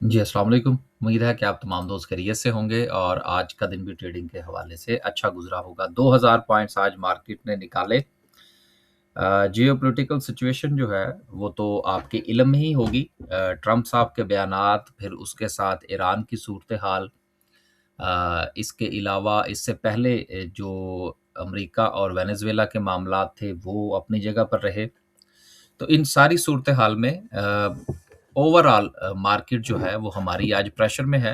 जी, अस्सलाम वालेकुम। उम्मीद है कि आप तमाम दोस्त खैरियत से होंगे और आज का दिन भी ट्रेडिंग के हवाले से अच्छा गुज़रा होगा। 2000 पॉइंट्स आज मार्केट ने निकाले। जियोपॉलिटिकल सिचुएशन जो है, वो तो आपके इल्म में ही होगी। ट्रंप साहब के बयानात, फिर उसके साथ ईरान की सूरत-ए-हाल, इसके अलावा इससे पहले जो अमेरिका और वेनेज़ुएला के मामलात थे, वो अपनी जगह पर रहे। तो इन सारी सूरत-ए-हाल में ओवरऑल मार्केट जो है वो हमारी आज प्रेशर में है।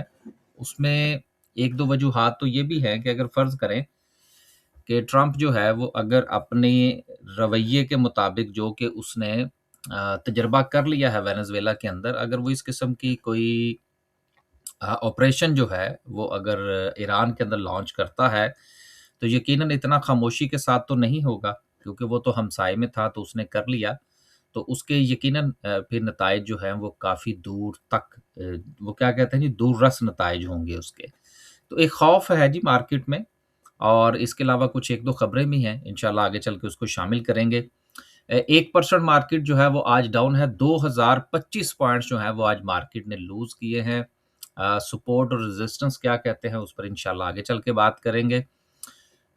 उसमें 1-2 वजूहात तो ये भी हैं कि अगर फ़र्ज़ करें कि ट्रंप जो है वो अगर अपने रवैये के मुताबिक जो कि उसने तजर्बा कर लिया है वेनेज़ुएला के अंदर, अगर वो इस किस्म की कोई ऑपरेशन जो है वो अगर ईरान के अंदर लॉन्च करता है, तो यकीनन इतना खामोशी के साथ तो नहीं होगा, क्योंकि वो तो हमसाये में था तो उसने कर लिया। तो उसके यकीनन फिर नताइज जो हैं वो काफ़ी दूर तक वो क्या कहते हैं जी, दूररस नताइज होंगे उसके। तो एक खौफ है जी मार्केट में और इसके अलावा कुछ 1-2 खबरें भी हैं, इंशाल्लाह आगे चल के उसको शामिल करेंगे। 1% मार्केट जो है वो आज डाउन है, 2025 पॉइंट्स जो हैं वो आज मार्केट ने लूज़ किए हैं। सपोर्ट और रेजिस्टेंस क्या कहते हैं उस पर इंशाल्लाह आगे चल के बात करेंगे।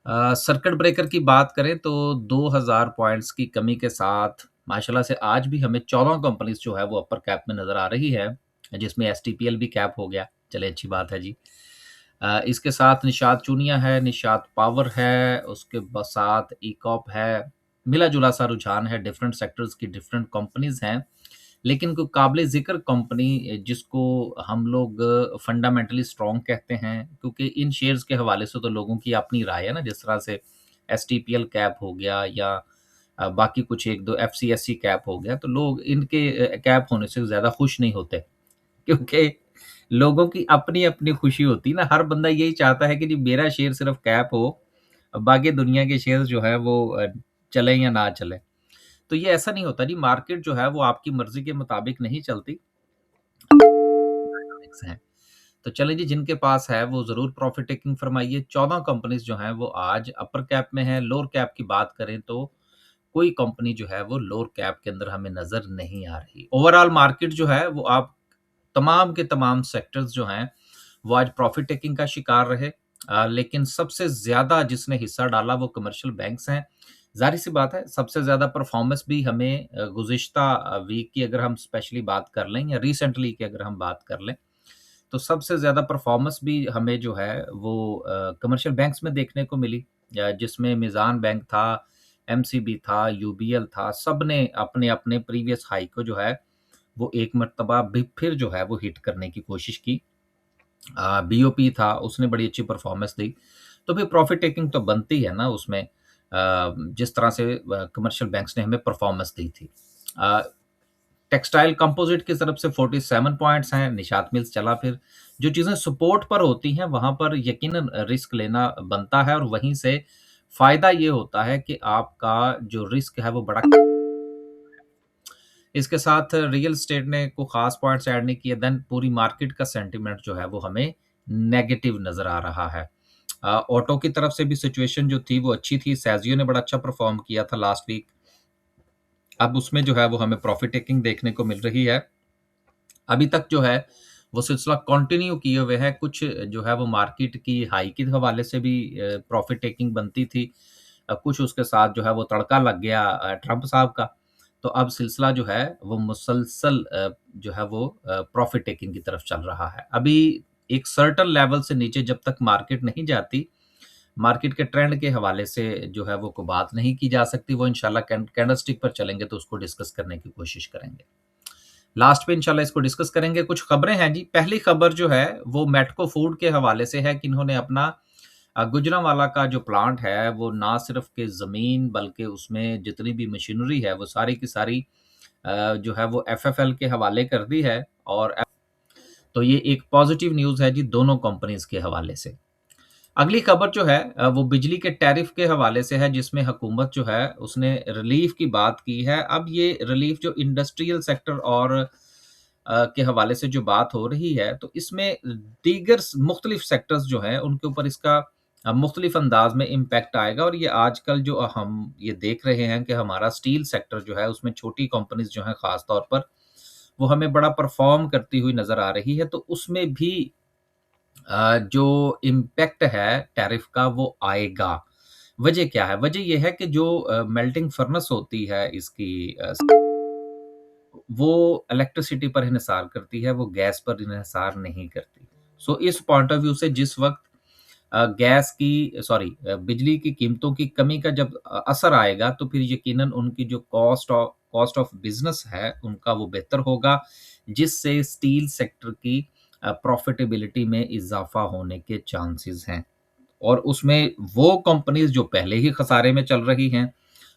सर्किट ब्रेकर की बात करें तो 2000 पॉइंट्स की कमी के साथ माशाल्लाह से आज भी हमें 14 कंपनीज़ जो है वो अपर कैप में नज़र आ रही है, जिसमें एसटीपीएल भी कैप हो गया। चलिए अच्छी बात है जी। इसके साथ निशात चूनिया है, निशात पावर है, उसके साथ ईकॉप है। मिला-जुला सा रुझान है, डिफरेंट सेक्टर्स की डिफरेंट कंपनीज़ हैं। लेकिन कोई काबिल-ज़िक्र कंपनी जिसको हम लोग फंडामेंटली स्ट्रॉन्ग कहते हैं, क्योंकि इन शेयर्स के हवाले से तो लोगों की अपनी राय है ना, जिस तरह से एसटीपीएल कैप हो गया या बाकी कुछ 1-2 एफसीएससी कैप हो गया, तो लोग इनके कैप होने से ज़्यादा खुश नहीं होते, क्योंकि लोगों की अपनी-अपनी खुशी होती है ना, हर बंदा यही चाहता है कि जी मेरा शेयर सिर्फ़ कैप हो, बाकी दुनिया के शेयर्स जो हैं वो चलें या ना चलें। तो ये ऐसा नहीं होता जी, मार्केट जो है वो आपकी मर्ज़ी के मुताबिक नहीं चलती। डायनामिक्स हैं। तो चलें जी, जिनके पास है वो ज़रूर प्रॉफ़िट टेकिंग फ़रमाइए। 14 कंपनीज़ जो हैं वो आज अपर कैप में हैं। लोअर कैप की बात करें तो कोई कंपनी जो है वो लोअर कैप के अंदर हमें नज़र नहीं आ रही। ओवरऑल मार्केट जो है वो आप तमाम के तमाम सेक्टर्स जो हैं वो आज प्रॉफ़िट टेकिंग का शिकार रहे। लेकिन सबसे ज़्यादा जिसने हिस्सा डाला वो कमर्शियल बैंक्स हैं। ज़ाहिर-सी बात है, सबसे ज़्यादा परफ़ॉर्मेंस भी हमें गुज़िश्ता वीक की अगर हम स्पेशली बात कर लें या रिसेंटली की अगर हम बात कर लें, तो सबसे ज़्यादा परफ़ॉर्मेंस भी हमें जो है वो कमर्शियल बैंक्स में देखने को मिली, जिसमें मीज़ान बैंक था, एमसीबी था, यूबीएल था, सबने अपने-अपने प्रीवियस हाई को जो है वो एक मर्तबा भी फिर जो है वो हिट करने की कोशिश की। बीओपी था, उसने बड़ी अच्छी परफ़ॉर्मेंस दी। तो फिर प्रॉफ़िट टेकिंग तो बनती है ना उसमें, जिस तरह से कमर्शियल बैंक्स ने हमें परफ़ॉर्मेंस दी थी। अ, टेक्सटाइल कंपोज़िट की तरफ से 47 पॉइंट्स हैं, निशात मिल्स चला फिर। जो चीज़ें सपोर्ट पर होती हैं, वहाँ पर यकीनन रिस्क लेना बनता है और वहीं से फ़ायदा ये होता है कि आपका जो रिस्क है वो बड़ा इसके साथ रियल एस्टेट ने कोई ख़ास पॉइंट्स ऐड नहीं किए, देन पूरी मार्केट का सेंटिमेंट जो है वो हमें नेगेटिव नज़र आ रहा है। ऑटो की तरफ से भी सिचुएशन जो थी वो अच्छी थी, सेज़ियो ने बड़ा अच्छा परफ़ॉर्म किया था लास्ट वीक। अब उसमें जो है वो हमें प्रॉफ़िट टेकिंग देखने को मिल रही है। अभी तक जो है वो सिलसिला कंटिन्यू किए हुए है, कुछ जो है वो मार्केट की हाई के हवाले से भी प्रॉफ़िट टेकिंग बनती थी। कुछ उसके साथ जो है वो तड़का लग गया ट्रंप साहब का। तो अब सिलसिला जो है वो मुसलसल जो है वो प्रॉफ़िट टेकिंग की तरफ चल रहा है। अभी एक सर्टेन लेवल से नीचे जब तक मार्केट नहीं जाती, मार्केट के ट्रेंड के हवाले से जो है वो कोई बात नहीं की जा सकती। वो इंशाल्लाह कैंडलस्टिक पर चलेंगे तो उसको डिस्कस करने की कोशिश करेंगे। लास्ट पे इंशाल्लाह इसको डिस्कस करेंगे। कुछ खबरें हैं जी। पहली खबर जो है वो मेटको फूड के हवाले से है कि इन्होंने अपना गुजरांवाला का जो प्लांट है वो ना सिर्फ़ कि ज़मीन बल्कि उसमें जितनी भी मशीनरी है वो सारी की सारी जो है वो एफएफएल के हवाले कर दी है और तो ये एक पॉज़िटिव न्यूज़ है जी दोनों कंपनीज़ के हवाले से। अगली खबर जो है वो बिजली के टैरिफ के हवाले से है, जिसमें हुकूमत जो है उसने रिलीफ़ की बात की है। अब ये रिलीफ़ जो इंडस्ट्रियल सेक्टर और के हवाले से जो बात हो रही है, तो इसमें दीगर मुख्तलिफ सेक्टर्स जो हैं उनके ऊपर इसका मुख्तलिफ अंदाज़ में इम्पैक्ट आएगा और ये आजकल जो हम ये देख रहे हैं कि हमारा स्टील सेक्टर जो है उसमें छोटी कंपनीज़ जो हैं ख़ास तौर पर वो हमें बड़ा परफ़ॉर्म करती हुई नज़र आ रही है, तो उसमें भी जो इम्पैक्ट है टैरिफ का वो आएगा। वजह क्या है? वजह ये है कि जो मेल्टिंग फर्नेस होती है इसकी वो इलेक्ट्रिसिटी पर इन्हिसार करती है, वो गैस पर इन्हिसार नहीं करती। सो इस पॉइंट ऑफ व्यू से जिस वक़्त बिजली की कीमतों की कमी का जब असर आएगा, तो फिर यकीनन उनकी जो कॉस्ट ऑफ बिज़नेस है, उनका वो बेहतर होगा, जिससे स्टील सेक्टर की प्रॉफ़िटेबिलिटी में इज़ाफ़ा होने के चांसेज़ हैं। और उसमें वो कंपनीज़ जो पहले ही खसारे में चल रही हैं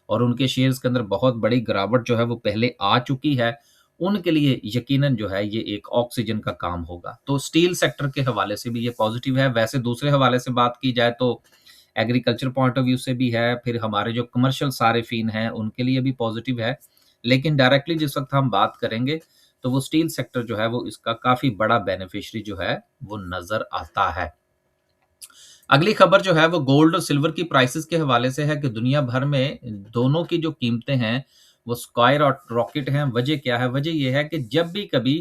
और उनके शेयर्स के अंदर बहुत बड़ी गिरावट जो है वो पहले आ चुकी है, उनके लिए यकीनन जो है ये एक ऑक्सीजन का काम होगा। तो स्टील सेक्टर के हवाले से भी ये पॉज़िटिव है। वैसे दूसरे हवाले से बात की जाए तो एग्रीकल्चर पॉइंट ऑफ व्यू से भी है, फिर हमारे जो कमर्शियल सारिफ़ीन हैं, उनके लिए भी पॉज़िटिव है। लेकिन डायरेक्टली जिस वक़्त हम बात करेंगे, तो वो स्टील सेक्टर जो है वो इसका काफ़ी बड़ा बेनिफिशियरी जो है, वो नज़र आता है। अगली खबर जो है वो गोल्ड और सिल्वर की प्राइसेस के हवाले से है कि दुनिया भर में दोनों की जो कीमतें हैं वो स्काई रॉकेट हैं। वजह क्या है? वजह ये है कि जब भी कभी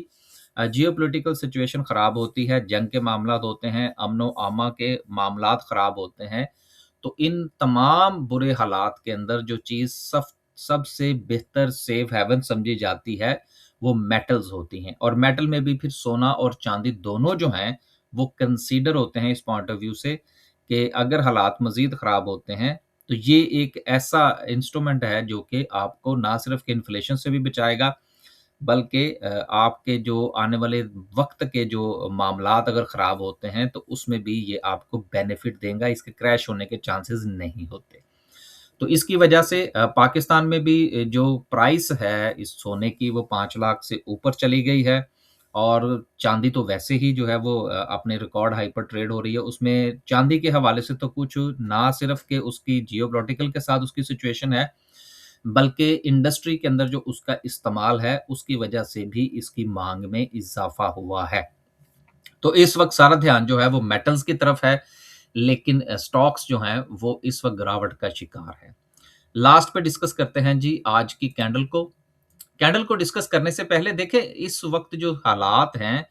जियोपॉलिटिकल सिचुएशन खराब होती है, जंग के मामलात होते हैं, अमनो-आमा के मामलात खराब होते हैं, तो इन तमाम बुरे हालात के अंदर जो चीज़ सबसे बेहतर सेफ हेवन समझी जाती है, वो मेटल्स होती हैं और मेटल में भी फिर सोना और चांदी दोनों जो हैं, वो कंसीडर होते हैं इस पॉइंट ऑफ व्यू से कि अगर हालात मज़ीद ख़राब होते हैं, तो ये एक ऐसा इंस्ट्रूमेंट है जो कि आपको ना सिर्फ़ कि इन्फ्लेशन से भी बचाएगा, बल्कि आपके जो आने वाले वक़्त के जो मामलात अगर ख़राब होते हैं, तो उसमें भी ये आपको बेनिफिट देगा, इसके क्रैश होने के चांसेस नहीं होते। तो इसकी वजह से पाकिस्तान में भी जो प्राइस है इस सोने की वो 5 लाख से ऊपर चली गई है और चाँदी तो वैसे ही जो है वो अपने रिकॉर्ड हाई पर ट्रेड हो रही है। उसमें चाँदी के हवाले से तो कुछ ना सिर्फ़ कि उसकी जियोपॉलिटिकल के साथ उसकी सिचुएशन है, बल्कि इंडस्ट्री के अंदर जो उसका इस्तेमाल है, उसकी वजह से भी इसकी माँग में इज़ाफ़ा हुआ है। तो इस वक़्त सारा ध्यान जो है वो मेटल्स की तरफ है, लेकिन स्टॉक्स जो हैं वो इस वक़्त गिरावट का शिकार हैं। लास्ट पे डिस्कस करते हैं जी आज की कैंडल को। कैंडल को डिस्कस करने से पहले देखें इस वक़्त जो हालात हैं,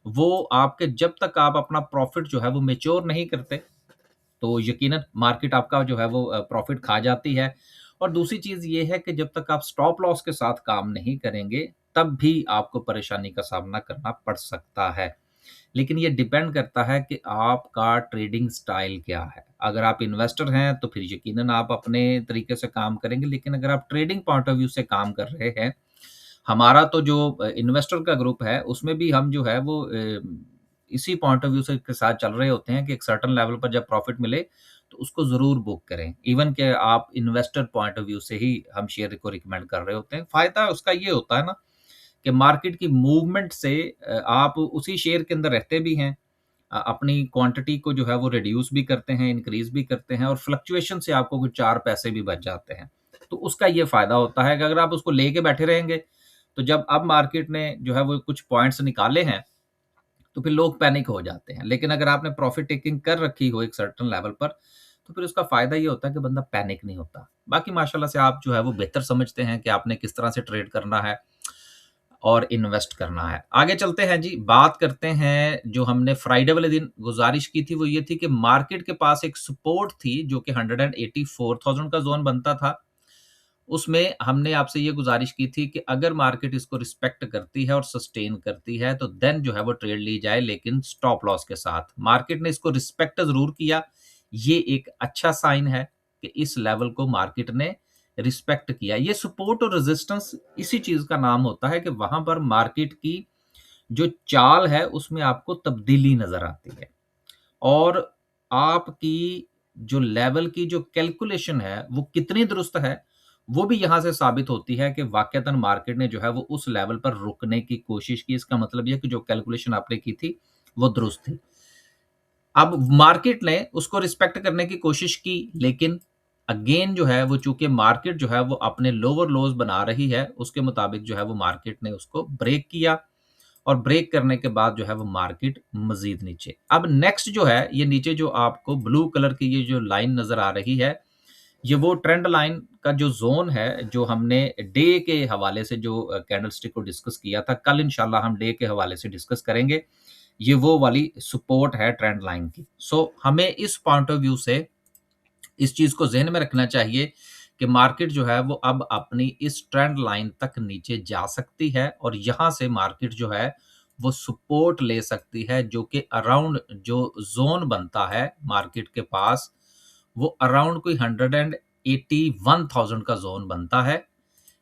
वो आपके जब तक आप अपना प्रॉफ़िट जो है वो मैच्योर नहीं करते, तो यकीनन मार्केट आपका जो है वो प्रॉफ़िट खा जाती है। और दूसरी चीज़ ये है कि जब तक आप स्टॉप लॉस के साथ काम नहीं करेंगे, तब भी आपको परेशानी का सामना करना पड़ सकता है। लेकिन ये डिपेंड करता है कि आपका ट्रेडिंग स्टाइल क्या है। अगर आप इन्वेस्टर हैं, तो फिर यकीनन आप अपने तरीके से काम करेंगे, लेकिन अगर आप ट्रेडिंग पॉइंट ऑफ व्यू से काम कर रहे हैं, हमारा तो जो इन्वेस्टर का ग्रुप है, उसमें भी हम जो है वो इसी पॉइंट ऑफ व्यू से के साथ चल रहे होते हैं कि एक सर्टेन लेवल पर जब प्रॉफिट मिले, तो उसको ज़रूर बुक करें। इवन कि आप इन्वेस्टर पॉइंट ऑफ व्यू से ही हम शेयर को रिकमेंड कर रहे होते हैं। फ़ायदा उसका ये होता है ना कि मार्केट की मूवमेंट से आप उसी शेयर के अंदर रहते भी हैं। अपनी क्वांटिटी को जो है वो रिड्यूस भी करते हैं, इंक्रीज़ भी करते हैं और फ्लक्चुएशन से आपको कुछ 4 पैसे भी बच जाते हैं। तो उसका ये फ़ायदा होता है कि अगर आप उसको लेके बैठे रहेंगे, तो जब अब मार्केट ने जो है वो कुछ पॉइंट्स निकाले हैं, तो फिर लोग पैनिक हो जाते हैं। लेकिन अगर आपने प्रॉफ़िट टेकिंग कर रखी हो एक सर्टेन लेवल पर, तो फिर उसका फ़ायदा ये होता है कि बंदा पैनिक नहीं होता। बाकी माशाल्लाह से आप जो है वो बेहतर समझते हैं कि आपने किस तरह से ट्रेड करना है और इन्वेस्ट करना है। आगे चलते हैं जी, बात करते हैं जो हमने फ्राइडे वाले दिन गुज़ारिश की थी वो ये थी कि मार्केट के पास एक सपोर्ट थी जो कि 184,000 का ज़ोन बनता था। उसमें हमने आपसे ये गुज़ारिश की थी कि अगर मार्केट इसको रिस्पेक्ट करती है और सस्टेन करती है तो देन जो है वो ट्रेड ली जाए लेकिन स्टॉप लॉस के साथ। मार्केट ने इसको रिस्पेक्ट ज़रूर किया। ये एक अच्छा साइन है कि इस लेवल को मार्केट ने रिस्पेक्ट किया। ये सपोर्ट और रेजिस्टेंस इसी चीज़ का नाम होता है कि वहाँ पर मार्केट की जो चाल है उसमें आपको तब्दीली नज़र आती है और आपकी जो लेवल की जो कैलकुलेशन है वो कितनी दुरुस्त है, वो भी यहाँ से साबित होती है कि वाक़ईतन मार्केट ने जो है वो उस लेवल पर रुकने की कोशिश की। इसका मतलब ये है कि जो कैलकुलेशन आपने की थी, वो दुरुस्त थी। अब मार्केट ने उसको रिस्पेक्ट करने की कोशिश की, लेकिन अगेन जो है वो चूँकि मार्केट जो है वो अपने लोअर लोज़ बना रही है, उसके मुताबिक जो है वो मार्केट ने उसको ब्रेक किया और ब्रेक करने के बाद जो है वो मार्केट मज़ीद नीचे। अब नेक्स्ट जो है, ये नीचे जो आपको ब्लू कलर की ये जो लाइन नज़र आ रही है, ये वो ट्रेंड लाइन का जो ज़ोन है, जो हमने डे के हवाले से जो कैंडलस्टिक को डिस्कस किया था, कल इंशाल्लाह हम डे के हवाले से डिस्कस करेंगे। ये वो वाली सपोर्ट है ट्रेंड लाइन की। हमें इस पॉइंट ऑफ व्यू से इस चीज़ को ज़हन में रखना चाहिए कि मार्केट जो है वो अब अपनी इस ट्रेंड लाइन तक नीचे जा सकती है और यहाँ से मार्केट जो है वो सपोर्ट ले सकती है, जो कि अराउंड जो ज़ोन बनता है मार्केट के पास, वो अराउंड कोई 181,000 का ज़ोन बनता है।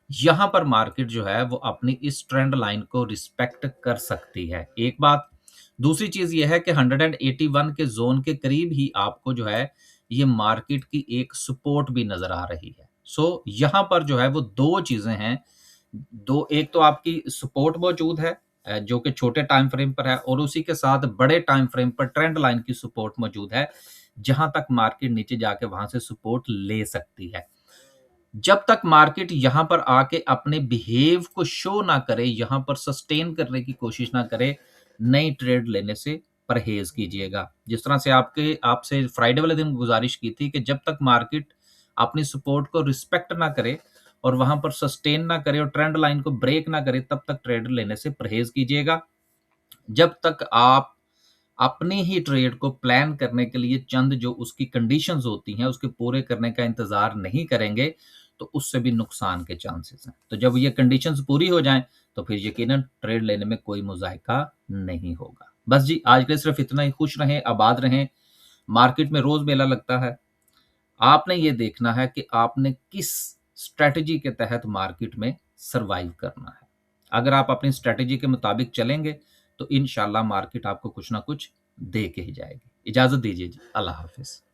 यहाँ पर मार्केट जो है वो अपनी इस ट्रेंड लाइन को रिस्पेक्ट कर सकती है, एक बात। दूसरी चीज़ ये है कि 181 के ज़ोन के करीब ही आपको जो है ये मार्केट की एक सपोर्ट भी नज़र आ रही है। यहाँ पर जो है वो 2 चीज़ें हैं। 2 एक तो आपकी सपोर्ट मौजूद है, जो कि छोटे टाइम फ्रेम पर है, और उसी के साथ बड़े टाइम फ्रेम पर ट्रेंड लाइन की सपोर्ट मौजूद है, जहाँ तक मार्केट नीचे जाके वहाँ से सपोर्ट ले सकती है। जब तक मार्केट यहाँ पर आके अपने बिहेव को शो ना करे, यहाँ पर सस्टेन करने की कोशिश ना करे, नई ट्रेड लेने से परहेज़ कीजिएगा। जिस तरह से आपके आपसे फ्राइडे वाले दिन गुज़ारिश की थी कि जब तक मार्केट अपनी सपोर्ट को रिस्पेक्ट ना करे और वहाँ पर सस्टेन ना करे और ट्रेंड लाइन को ब्रेक ना करे, तब तक ट्रेड लेने से परहेज़ कीजिएगा। जब तक आप अपनी ही ट्रेड को प्लान करने के लिए चंद जो उसकी कंडीशंस होती हैं, उसके पूरे करने का इंतज़ार नहीं करेंगे, तो उससे भी नुकसान के चांसेस हैं। तो जब ये कंडीशंस पूरी हो जाएँ, तो फिर यकीनन ट्रेड लेने में कोई मुज़ायका नहीं होगा। बस जी, आज के लिए सिर्फ़ इतना ही। खुश रहें, आबाद रहें। मार्केट में रोज़ मेला लगता है। आपने ये देखना है कि आपने किस स्ट्रैटेजी के तहत मार्केट में सर्वाइव करना है। अगर आप अपनी स्ट्रैटेजी के मुताबिक चलेंगे, तो इंशाल्लाह मार्केट आपको कुछ ना कुछ दे के ही जाएगी। इजाज़त दीजिए जी। अल्लाह हाफ़िज़।